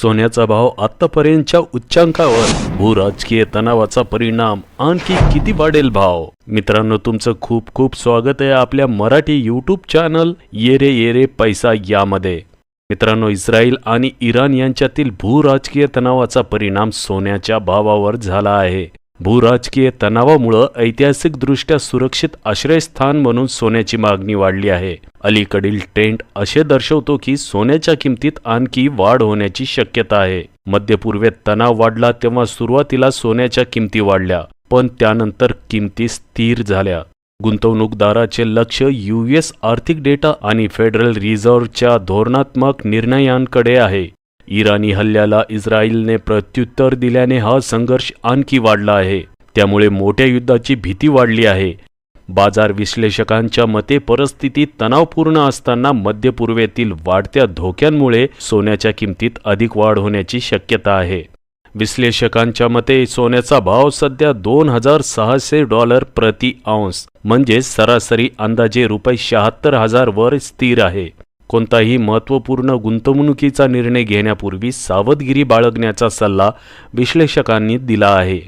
सोन्याचा भाव आतापर्यंतच्या उच्चांकावर, भूराजकीय तणावाचा परिणाम आणखी किती वाढेल भाव? मित्रांनो, तुमचं खूप खूप स्वागत आहे आपल्या मराठी यूट्यूब चॅनल ये रे पैसा यामध्ये. मित्रांनो, इस्रायल आणि इराण यांच्यातील भूराजकीय तणावाचा परिणाम सोन्याच्या भावावर झाला आहे. भूराजकीय तणावामुळे ऐतिहासिकदृष्ट्या सुरक्षित आश्रयस्थान म्हणून सोन्याची मागणी वाढली आहे. अलीकडील ट्रेंड असे दर्शवतो की सोन्याच्या किमतीत आणखी वाढ होण्याची शक्यता आहे. मध्य पूर्वेत तणाव वाढला तेव्हा सुरुवातीला सोन्याच्या किमती वाढल्या, पण त्यानंतर किमती स्थिर झाल्या. गुंतवणूकदाराचे लक्ष यूएस आर्थिक डेटा आणि फेडरल रिझर्व्हच्या धोरणात्मक निर्णयांकडे आहे. इराणी हल्ल्याला इस्रायलने प्रत्युत्तर दिल्याने हा संघर्ष आणखी वाढला आहे. त्यामुळे मोठ्या युद्धाची भीती वाढली आहे. बाजार विश्लेषकांच्या मते परिस्थिती तणावपूर्ण असताना मध्य पूर्वेतील वाढत्या धोक्यांमुळे सोन्याच्या किमतीत अधिक वाढ होण्याची शक्यता आहे. विश्लेषकांच्या मते सोन्याचा भाव सध्या $2,600 प्रति औंस म्हणजे सरासरी अंदाजे ₹76,000 वर स्थिर आहे. कोणताही महत्त्वपूर्ण गुंतवणुकीचा निर्णय घेण्यापूर्वी सावधगिरी बाळगण्याचा सल्ला विश्लेषकांनी दिला आहे.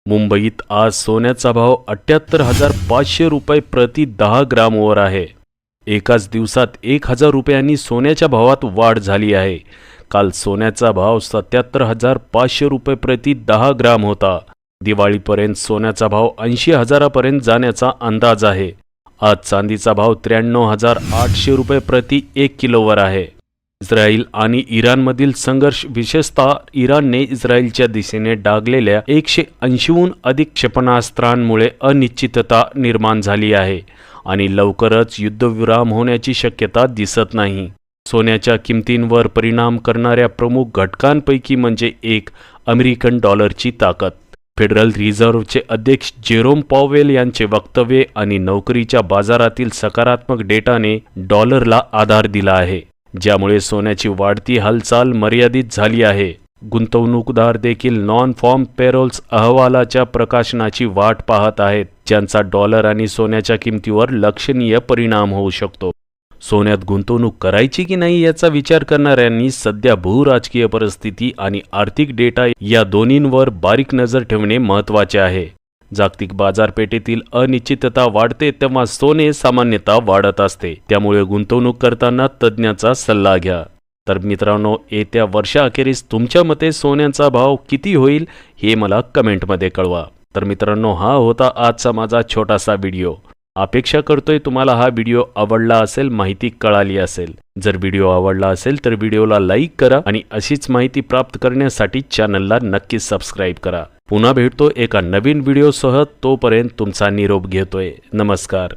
मुंबईत आज सोन्याचा भाव ₹78,500 प्रति 10 ग्रामवर आहे. एकाच दिवसात ₹1,000 सोन्याच्या भावात वाढ झाली आहे. काल सोन्याचा भाव ₹77,500 प्रति 10 ग्राम होता. दिवाळीपर्यंत सोन्याचा भाव 80,000 पर्यंत जाण्याचा अंदाज आहे. आज चांदीचा भाव ₹93,800 प्रति 1 किलोवर आहे. इस्रायल आणि इराणमधील संघर्ष, विशेषतः इराणने इस्रायलच्या दिशेने डागलेल्या 180हून अधिक क्षेपणास्त्रांमुळे अनिश्चितता निर्माण झाली आहे आणि लवकरच युद्धविराम होण्याची शक्यता दिसत नाही. सोन्याच्या किमतींवर परिणाम करणाऱ्या प्रमुख घटकांपैकी म्हणजे एक अमेरिकन डॉलरची ताकद. फेडरल रिझर्व्हचे अध्यक्ष जेरोम पॉवेल यांचे वक्तव्य आणि नोकरीच्या बाजारातील सकारात्मक डेटाने डॉलरला आधार दिला आहे, ज्यामुळे सोन्याची वाढती हालचाल मर्यादित झाली आहे. गुंतवणूकदार देखील नॉन फॉर्म पेरोल्स अहवालाच्या प्रकाशनाची वाट पाहत आहेत, ज्यांचा डॉलर आणि सोन्याच्या किमतीवर लक्षणीय परिणाम होऊ शकतो. सोन्यात गुंतवणूक करायची की नाही याचा विचार करणाऱ्यांनी सध्या भूराजकीय परिस्थिती आणि आर्थिक डेटा या दोन्हींवर बारीक नजर ठेवणे महत्त्वाचे आहे. जागतिक बाजारपेठेतील अनिश्चितता वाढते तेव्हा सोने सामान्यतः वाढत असते. त्यामुळे गुंतवणूक करताना तज्ज्ञाचा सल्ला घ्या. तर मित्रांनो, येत्या वर्षाअखेरीस तुमच्या मते सोन्याचा भाव किती होईल हे मला कमेंटमध्ये कळवा. तर मित्रांनो, हा होता आजचा माझा छोटासा व्हिडिओ. अपेक्षा करतोय तुम्हाला हा व्हिडिओ आवडला असेल, माहिती कळाली असेल. जर व्हिडिओ आवडला असेल तर व्हिडिओला लाईक करा आणि अशीच माहिती प्राप्त करण्यासाठी चॅनलला नक्की सबस्क्राईब करा. पुन्हा भेटतो एका नवीन व्हिडिओसह. तोपर्यंत तुमचा निरोप घेतोय. नमस्कार.